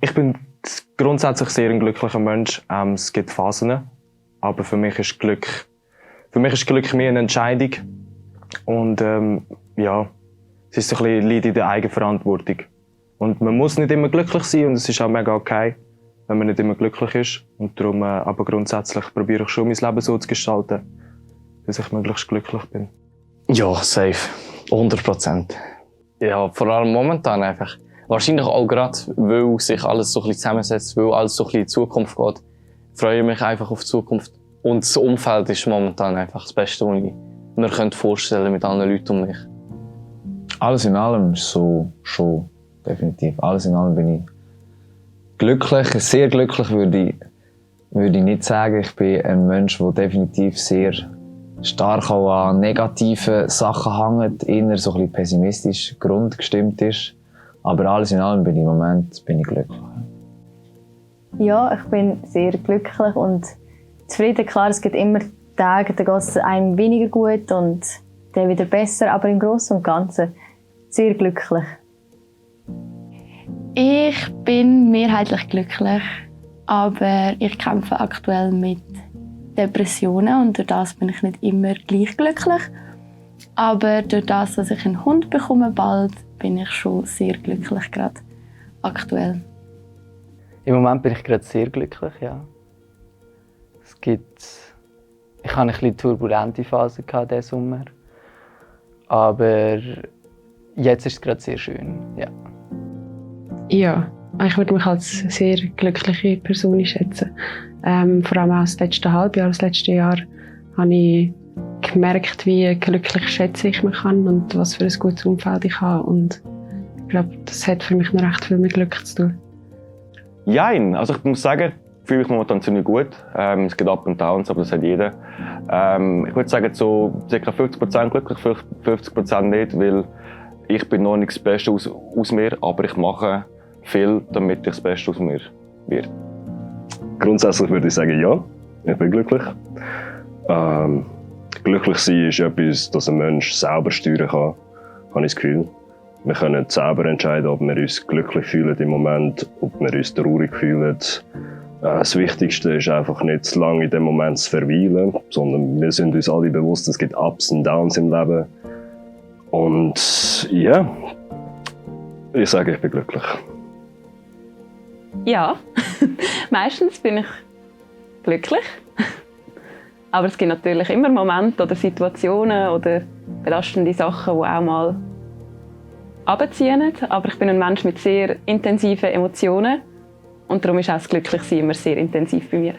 Ich bin grundsätzlich sehr ein glücklicher Mensch. Es gibt Phasen, aber für mich ist Glück mehr eine Entscheidung. Und ja, es ist so ein bisschen, liegt in der Eigenverantwortung. Und man muss nicht immer glücklich sein und es ist auch mega okay, wenn man nicht immer glücklich ist. Und darum, aber grundsätzlich probiere ich schon, mein Leben so zu gestalten, dass ich möglichst glücklich bin. Ja, safe. 100%. Ja, vor allem momentan einfach. Wahrscheinlich auch gerade, weil sich alles so ein bisschen zusammensetzt, weil alles so ein bisschen in die Zukunft geht. Freue mich einfach auf die Zukunft. Und das Umfeld ist momentan einfach das Beste, was ich mir vorstellen könnte mit allen Leuten um mich. Alles in allem so schon, definitiv. Alles in allem bin ich glücklich, sehr glücklich würde ich nicht sagen. Ich bin ein Mensch, der definitiv sehr stark auch an negativen Sachen hängt, eher so ein bisschen pessimistisch grundgestimmt ist. Aber alles in allem bin ich im Moment glücklich. Ja, ich bin sehr glücklich und zufrieden. Klar, es gibt immer Tage, da geht es einem weniger gut und dann wieder besser, aber im Großen und Ganzen sehr glücklich. Ich bin mehrheitlich glücklich, aber ich kämpfe aktuell mit Depressionen und durch das bin ich nicht immer gleich glücklich. Aber durch das, dass ich einen Hund bekomme bald, bin ich schon sehr glücklich gerade aktuell. Im Moment bin ich gerade sehr glücklich, ja. Ich hatte eine etwas turbulente Phase diesen Sommer, aber jetzt ist es gerade sehr schön, ja. Ja, ich würde mich als sehr glückliche Person schätzen. Vor allem auch das letzte Halbjahr, das letzte Jahr, habe ich gemerkt, wie glücklich schätze ich mich kann und was für ein gutes Umfeld ich habe. Und ich glaube, das hat für mich noch recht viel mit Glück zu tun. Jein, also ich muss sagen, ich fühle mich momentan ziemlich gut. Es gibt Up und Downs, aber das hat jeder. Ich würde sagen, so ca. 50% glücklich, 50% nicht, weil ich bin noch nicht das Beste aus mir, aber ich mache viel, damit ich das Beste aus mir werde. Grundsätzlich würde ich sagen, ja, ich bin glücklich. Glücklich sein ist etwas, das ein Mensch selber steuern kann, habe ich das Gefühl. Wir können selber entscheiden, ob wir uns glücklich fühlen im Moment, ob wir uns traurig fühlen. Das Wichtigste ist einfach nicht zu lange in dem Moment zu verweilen, sondern wir sind uns alle bewusst, es gibt Ups und Downs im Leben. Und ja, ich sage, ich bin glücklich. Ja, meistens bin ich glücklich. Aber es gibt natürlich immer Momente oder Situationen oder belastende Sachen, die auch mal runterziehen. Aber ich bin ein Mensch mit sehr intensiven Emotionen. Und darum ist auch das Glücklichsein immer sehr intensiv bei mir.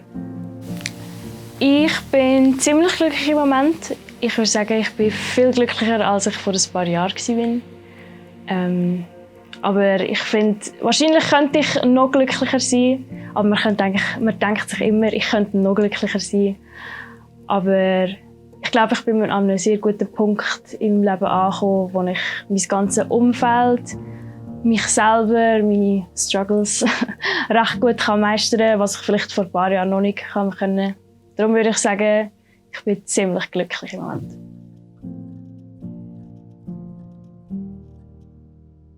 Ich bin ziemlich glücklich im Moment. Ich würde sagen, ich bin viel glücklicher, als ich vor ein paar Jahren war. Aber ich finde, wahrscheinlich könnte ich noch glücklicher sein. Aber man denkt sich immer, ich könnte noch glücklicher sein. Aber ich glaube, ich bin an einem sehr guten Punkt im Leben angekommen, wo ich mein ganzes Umfeld, mich selber, meine Struggles recht gut meistern kann, was ich vielleicht vor ein paar Jahren noch nicht können. Darum würde ich sagen, ich bin ziemlich glücklich im Moment.